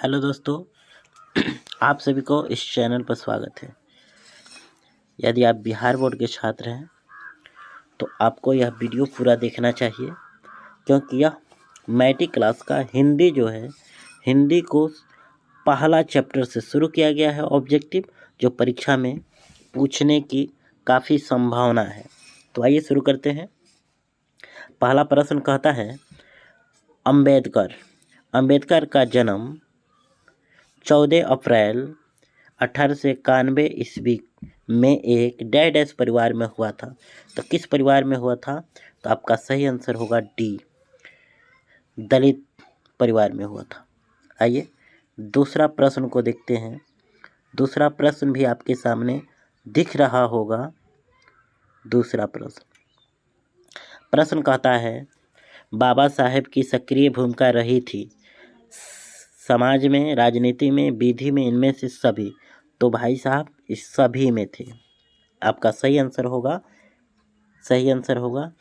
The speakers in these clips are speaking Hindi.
हेलो दोस्तों, आप सभी को इस चैनल पर स्वागत है। यदि आप बिहार बोर्ड के छात्र हैं तो आपको यह वीडियो पूरा देखना चाहिए, क्योंकि यह मैट्रिक क्लास का हिंदी हिंदी को पहला चैप्टर से शुरू किया गया है ऑब्जेक्टिव, जो परीक्षा में पूछने की काफ़ी संभावना है। तो आइए शुरू करते हैं। पहला प्रश्न कहता है, अंबेडकर का जन्म 14 अप्रैल 1891 ईस्वी में एक डैश परिवार में हुआ था। तो किस परिवार में हुआ था? तो आपका सही आंसर होगा डी, दलित परिवार में हुआ था। आइए दूसरा प्रश्न को देखते हैं। दूसरा प्रश्न भी आपके सामने दिख रहा होगा। दूसरा प्रश्न कहता है, बाबा साहेब की सक्रिय भूमिका रही थी समाज में, राजनीति में, विधि में, इनमें से सभी। तो भाई साहब इस सभी में थे। आपका सही आंसर होगा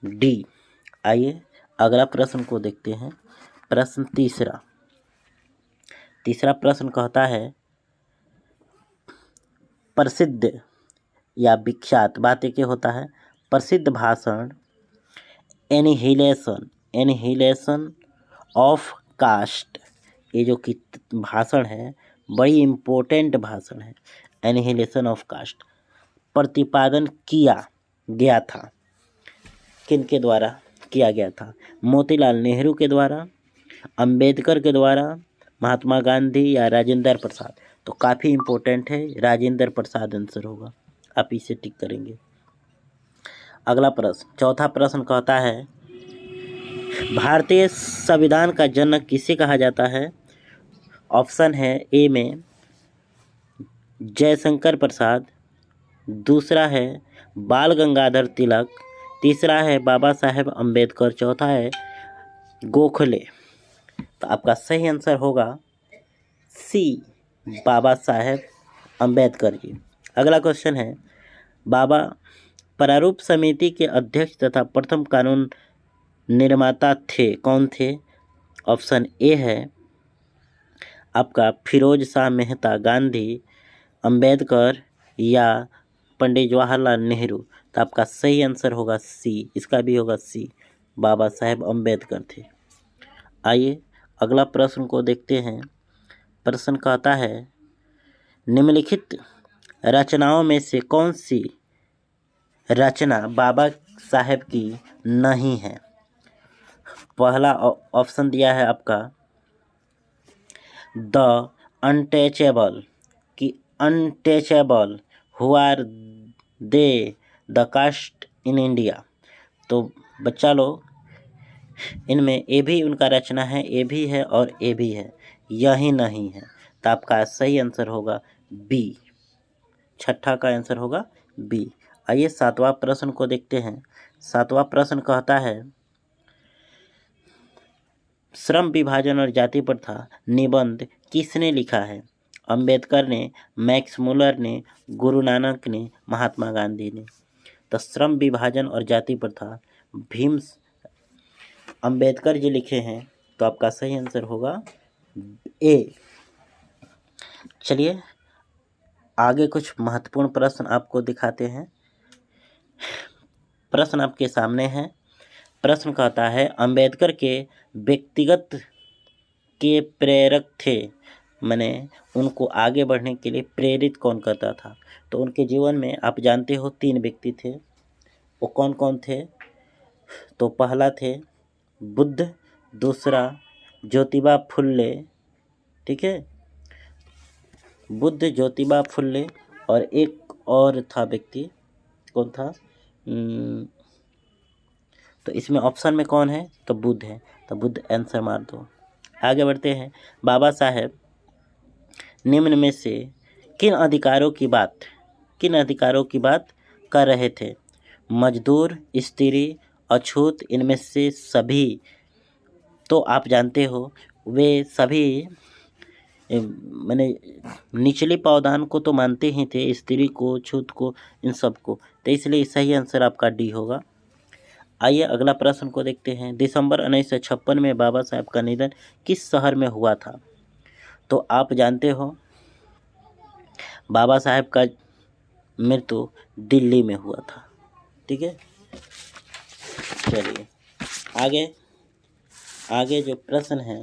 डी। आइए अगला प्रश्न को देखते हैं। प्रश्न तीसरा प्रश्न कहता है, प्रसिद्ध या विख्यात बात एक होता है, प्रसिद्ध भाषण एनिहिलेशन ऑफ कास्ट, ये जो कि भाषण है बड़ी इम्पोर्टेंट भाषण है। एनिहिलेशन ऑफ कास्ट प्रतिपादन किया गया था, किनके द्वारा किया गया था? मोतीलाल नेहरू के द्वारा, अंबेडकर के द्वारा, महात्मा गांधी या राजेंद्र प्रसाद? तो काफ़ी इम्पोर्टेंट है, राजेंद्र प्रसाद आंसर होगा। आप इसे टिक करेंगे। अगला प्रश्न, चौथा प्रश्न कहता है, भारतीय संविधान का जनक किसे कहा जाता है? ऑप्शन है ए में जयशंकर प्रसाद, दूसरा है बाल गंगाधर तिलक, तीसरा है बाबा साहेब अम्बेडकर, चौथा है गोखले। तो आपका सही आंसर होगा सी, बाबा साहेब अम्बेडकर जी। अगला क्वेश्चन है, बाबा प्रारूप समिति के अध्यक्ष तथा प्रथम कानून निर्माता कौन थे? ऑप्शन ए है आपका फिरोज शाह मेहता, गांधी, अंबेडकर या पंडित जवाहरलाल नेहरू। तो आपका सही आंसर होगा सी, इसका भी होगा सी, बाबा साहेब अम्बेडकर थे। आइए अगला प्रश्न को देखते हैं। प्रश्न कहता है, निम्नलिखित रचनाओं में से कौन सी रचना बाबा साहेब की नहीं है? पहला ऑप्शन दिया है आपका द अनटचेबल कि untouchable, who are they, the caste in India. तो बच्चा लोग, इनमें ए भी उनका रचना है, ए भी है और ए भी है, यही नहीं है। तो आपका सही आंसर होगा बी, छठा का आंसर होगा बी। आइए सातवां प्रश्न को देखते हैं। सातवां प्रश्न कहता है, श्रम विभाजन और जाति प्रथा निबंध किसने लिखा है? अंबेडकर ने, मैक्स मुलर ने, गुरु नानक ने, महात्मा गांधी ने? तो श्रम विभाजन और जाति प्रथा भीम अंबेडकर जी लिखे हैं। तो आपका सही आंसर होगा ए। चलिए आगे कुछ महत्वपूर्ण प्रश्न आपको दिखाते हैं। प्रश्न आपके सामने है। प्रश्न कहता है, अंबेडकर के व्यक्तिगत के प्रेरक थे, मैंने उनको आगे बढ़ने के लिए प्रेरित कौन करता था? तो उनके जीवन में आप जानते हो 3 व्यक्ति थे। वो कौन कौन थे? तो पहला थे बुद्ध, दूसरा ज्योतिबा फुल्ले, ठीक है, बुद्ध, ज्योतिबा फुल्ले, और एक और था व्यक्ति, कौन था? तो इसमें ऑप्शन में कौन है? तो बुद्ध है। तो बुद्ध आंसर मार दो। आगे बढ़ते हैं। बाबा साहेब निम्न में से किन अधिकारों की बात कर रहे थे? मजदूर, स्त्री, अछूत, इनमें से सभी? तो आप जानते हो वे सभी मैंने निचले पावदान को तो मानते ही थे, स्त्री को, छूत को, इन सब को। तो इसलिए सही आंसर आपका डी होगा। आइए अगला प्रश्न को देखते हैं। दिसंबर 1956 में बाबा साहेब का निधन किस शहर में हुआ था? तो आप जानते हो बाबा साहेब का मृत्यु दिल्ली में हुआ था। ठीक है, चलिए आगे आगे जो प्रश्न है,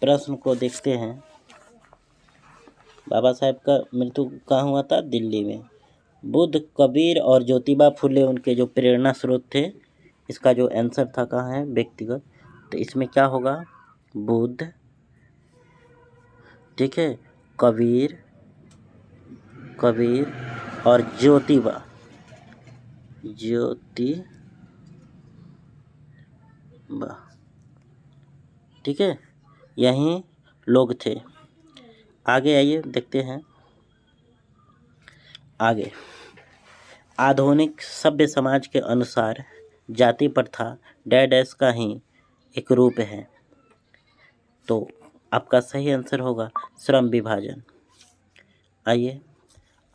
प्रश्न को देखते हैं। बाबा साहेब का मृत्यु कहाँ हुआ था? दिल्ली में। बुद्ध, कबीर और ज्योतिबा फुले उनके जो प्रेरणा स्रोत थे। इसका जो आंसर था कहाँ है? व्यक्तिगत। तो इसमें क्या होगा? बुद्ध, ठीक है, कबीर और ज्योतिबा, ठीक है, यही लोग थे। आगे आइए देखते हैं। आगे आधुनिक सभ्य समाज के अनुसार जाति प्रथा डैश का ही एक रूप है। तो आपका सही आंसर होगा श्रम विभाजन। आइए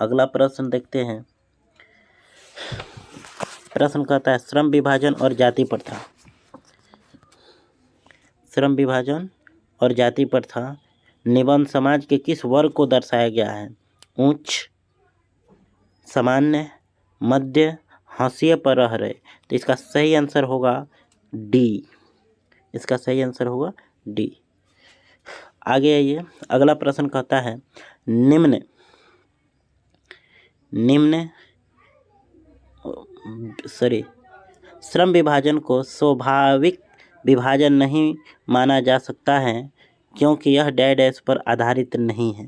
अगला प्रश्न देखते हैं। प्रश्न कहता है श्रम विभाजन और जाति प्रथा। श्रम विभाजन और जाति प्रथा निबंध समाज के किस वर्ग को दर्शाया गया है? उच्च, सामान्य, मध्य, हाशिए पर रह रहे। तो इसका सही आंसर होगा डी। इसका सही आंसर होगा डी। आगे आइए, अगला प्रश्न कहता है निम्न श्रम विभाजन को स्वाभाविक विभाजन नहीं माना जा सकता है क्योंकि यह डैश पर आधारित नहीं है।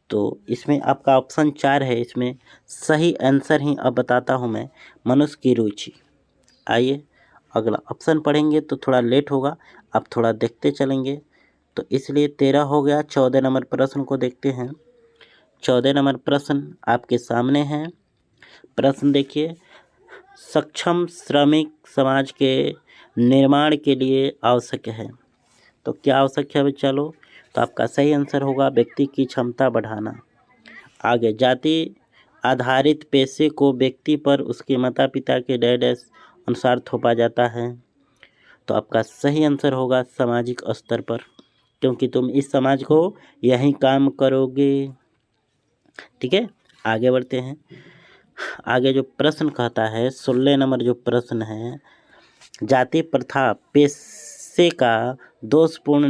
तो इसमें आपका ऑप्शन 4 है। इसमें सही आंसर ही अब बताता हूँ मैं, मनुष्य की रुचि। आइए अगला ऑप्शन पढ़ेंगे तो थोड़ा लेट होगा, आप थोड़ा देखते चलेंगे। तो इसलिए 13 हो गया। 14 नंबर प्रश्न को देखते हैं। 14 नंबर प्रश्न आपके सामने है। प्रश्न देखिए, सक्षम श्रमिक समाज के निर्माण के लिए आवश्यक है। तो क्या आवश्यक है? चलो, तो आपका सही आंसर होगा व्यक्ति की क्षमता बढ़ाना। आगे जाति आधारित पेशे को व्यक्ति पर उसके माता पिता के डैश अनुसार थोपा जाता है। तो आपका सही आंसर होगा सामाजिक स्तर पर, क्योंकि तुम इस समाज को यही काम करोगे। ठीक है, आगे बढ़ते हैं। आगे जो प्रश्न कहता है 16 नंबर जो प्रश्न है, जाति प्रथा पेशे का दोषपूर्ण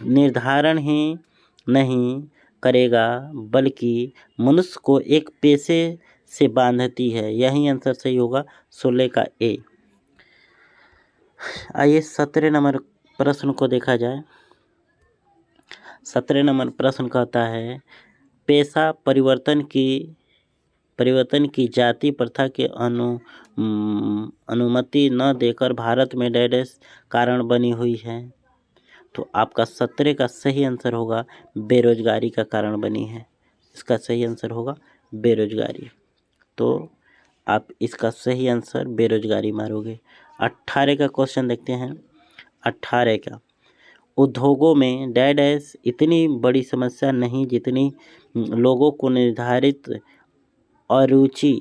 निर्धारण ही नहीं करेगा बल्कि मनुष्य को एक पेशे से बांधती है। यही आंसर सही होगा 16 का ए। आइए 17 नंबर प्रश्न को देखा जाए। 17 नंबर प्रश्न कहता है पेशा परिवर्तन की जाति प्रथा के अनुमति न देकर भारत में डैश कारण बनी हुई है। तो आपका 17 का सही आंसर होगा बेरोजगारी का कारण बनी है। इसका सही आंसर होगा बेरोजगारी। तो आप इसका सही आंसर बेरोजगारी मारोगे। 18 का क्वेश्चन देखते हैं। 18 का, उद्योगों में डैश इतनी बड़ी समस्या नहीं जितनी लोगों को निर्धारित अरुचि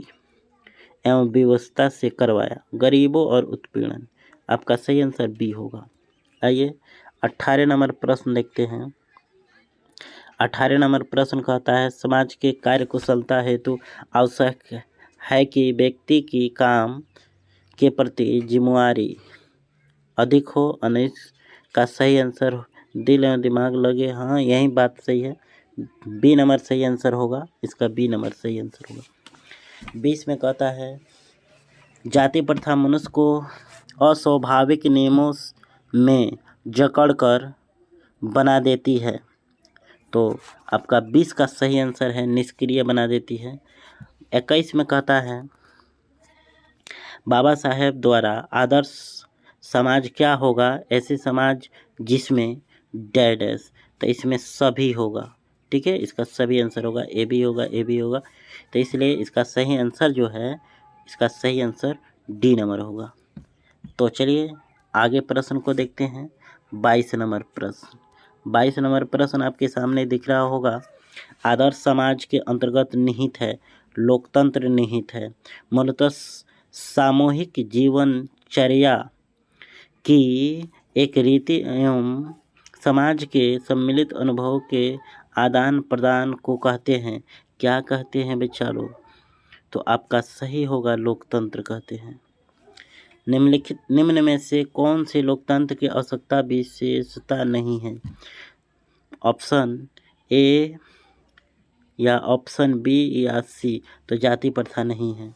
एवं व्यवस्था से करवाया, गरीबों और उत्पीड़न। आपका सही आंसर बी होगा। आइए 18 नंबर प्रश्न देखते हैं। 18 नंबर प्रश्न कहता है समाज के कार्यकुशलता हेतु आवश्यक है कि व्यक्ति की काम के प्रति जिम्मेवारी अधिक हो। अनिस का सही आंसर दिल एवं दिमाग लगे। हाँ, यही बात सही है। बी नंबर सही आंसर होगा। इसका बी नंबर सही आंसर होगा। 20 में कहता है जाति प्रथा मनुष्य को अस्वाभाविक नियमों में जकड़कर बना देती है। तो आपका 20 का सही आंसर है निष्क्रिय बना देती है। 21 में कहता है बाबा साहेब द्वारा आदर्श समाज क्या होगा? ऐसे समाज जिसमें डैश। तो इसमें सभी होगा। ठीक है, इसका सभी आंसर होगा। ए भी होगा, ए भी होगा। तो इसलिए इसका सही आंसर जो है, इसका सही आंसर डी नंबर होगा। तो चलिए आगे प्रश्न को देखते हैं। 22 नंबर प्रश्न। 22 नंबर प्रश्न आपके सामने दिख रहा होगा। आदर्श समाज के अंतर्गत निहित है लोकतंत्र निहित है। मूलतः सामूहिक जीवनचर्या की एक रीति एवं समाज के सम्मिलित अनुभव के आदान प्रदान को कहते हैं। क्या कहते हैं बेचारो? तो आपका सही होगा लोकतंत्र कहते हैं। निम्न में से कौन से लोकतंत्र की आवश्यकता विशेषता नहीं है? ऑप्शन ए या ऑप्शन बी या सी। तो जाति प्रथा नहीं है।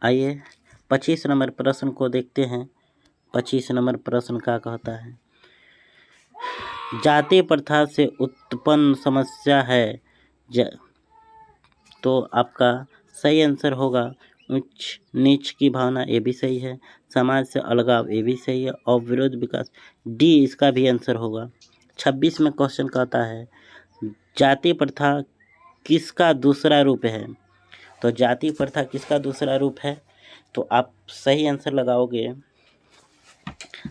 आइए 25 नंबर प्रश्न को देखते हैं। 25 नंबर प्रश्न क्या कहता है? जाति प्रथा से उत्पन्न समस्या है तो आपका सही आंसर होगा उच्च नीच की भावना, ये भी सही है। समाज से अलगाव, ये भी सही है। और विरोध विकास, डी इसका भी आंसर होगा। 26 में क्वेश्चन कहता है जाति प्रथा किसका दूसरा रूप है? तो जाति प्रथा किसका दूसरा रूप है? तो आप सही आंसर लगाओगे।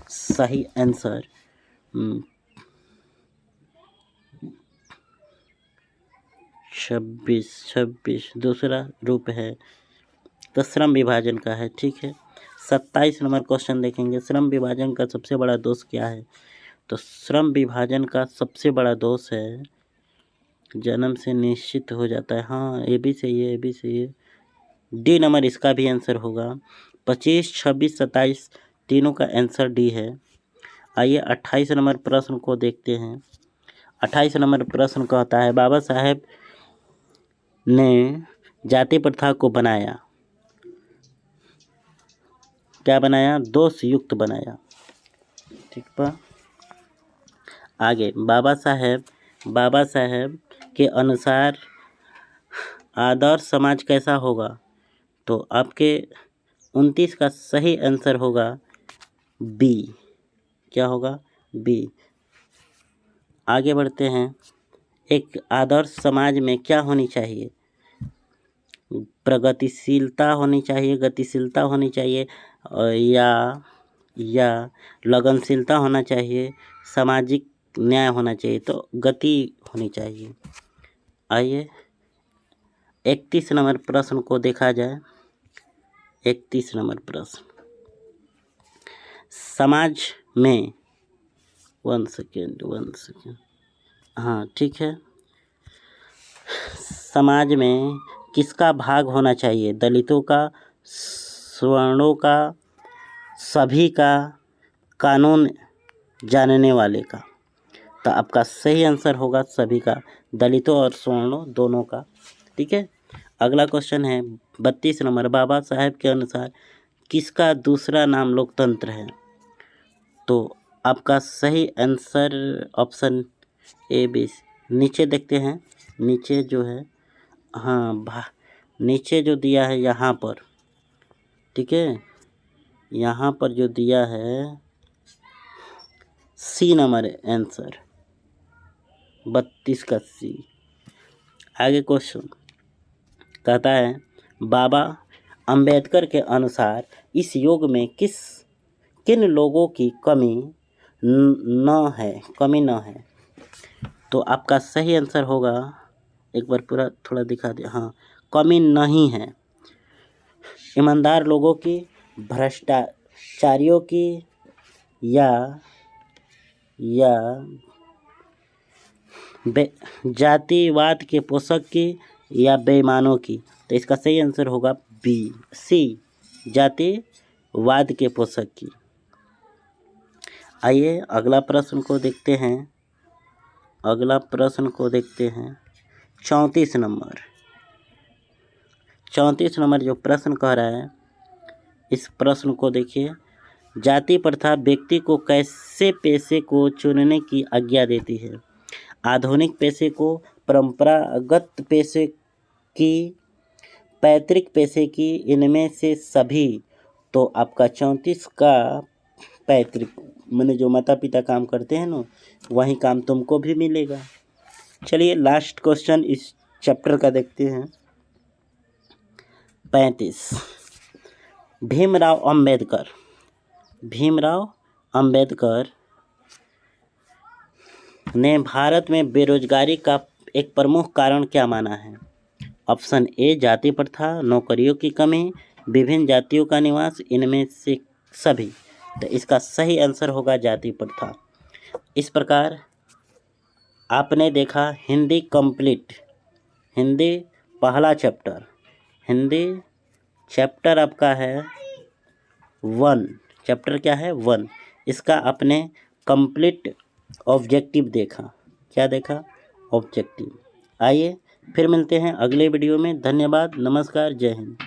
सही आंसर 26 दूसरा रूप है तो श्रम विभाजन का है। ठीक है। 27 नंबर क्वेश्चन देखेंगे। श्रम विभाजन का सबसे बड़ा दोष क्या है? तो श्रम विभाजन का सबसे बड़ा दोष है जन्म से निश्चित हो जाता है। हाँ, ये भी सही है, ये भी सही है। डी नंबर इसका भी आंसर होगा। 25, 26, 27 तीनों का आंसर डी है। आइए 28 नंबर प्रश्न को देखते हैं। 28 नंबर प्रश्न कहता है बाबा साहेब ने जाति प्रथा को बनाया, क्या बनाया? दोष युक्त बनाया। ठीक पा आगे बाबा साहेब के अनुसार आदर्श समाज कैसा होगा? तो आपके 29 का सही आंसर होगा बी। क्या होगा? बी। आगे बढ़ते हैं। एक आदर्श समाज में क्या होनी चाहिए? प्रगतिशीलता होनी चाहिए, गतिशीलता होनी चाहिए, या लगनशीलता होना चाहिए, सामाजिक न्याय होना चाहिए। तो गति होनी चाहिए। आइए 31 नंबर प्रश्न को देखा जाए। 31 नंबर प्रश्न, समाज में 1 सेकेंड। हाँ ठीक है। समाज में किसका भाग होना चाहिए? दलितों का, सवर्णों का, सभी का, कानून जानने वाले का? तो आपका सही आंसर होगा सभी का, दलितों और सवर्णों दोनों का। ठीक है। अगला क्वेश्चन है 32 नंबर, बाबा साहेब के अनुसार किसका दूसरा नाम लोकतंत्र है? तो आपका सही आंसर ऑप्शन ए बी। नीचे देखते हैं, नीचे जो है, हाँ नीचे जो दिया है यहाँ पर, ठीक है, यहाँ पर जो दिया है सी नंबर आंसर, 32 का सी। आगे क्वेश्चन कहता है बाबा अंबेडकर के अनुसार इस युग में किन लोगों की कमी न है? तो आपका सही आंसर होगा, एक बार पूरा थोड़ा दिखा दिया, हाँ, कमी नहीं है। ईमानदार लोगों की, भ्रष्टाचारियों की, या जातिवाद के पोषक की, या बेईमानों की? तो इसका सही आंसर होगा बी सी, जातिवाद के पोषक की। आइए अगला प्रश्न को देखते हैं। 34 नंबर जो प्रश्न कह रहा है, इस प्रश्न को देखिए। जाति प्रथा व्यक्ति को कैसे पेशे को चुनने की आज्ञा देती है? आधुनिक पेशे को, परंपरागत पेशे की, पैतृक पेशे की, इनमें से सभी? तो आपका 34 का पैतृक, मैंने जो माता पिता काम करते हैं ना, वही काम तुमको भी मिलेगा। चलिए लास्ट क्वेश्चन इस चैप्टर का देखते हैं। 35, भीमराव अंबेडकर ने भारत में बेरोजगारी का एक प्रमुख कारण क्या माना है? ऑप्शन ए जाति प्रथा, नौकरियों की कमी, विभिन्न जातियों का निवास, इनमें से सभी? तो इसका सही आंसर होगा जाति प्रथा। इस प्रकार आपने देखा हिंदी कंप्लीट, हिंदी पहला चैप्टर, हिंदी चैप्टर आपका है 1, चैप्टर क्या है 1। इसका आपने कंप्लीट ऑब्जेक्टिव देखा। क्या देखा? ऑब्जेक्टिव। आइए फिर मिलते हैं अगले वीडियो में। धन्यवाद, नमस्कार, जय हिंद।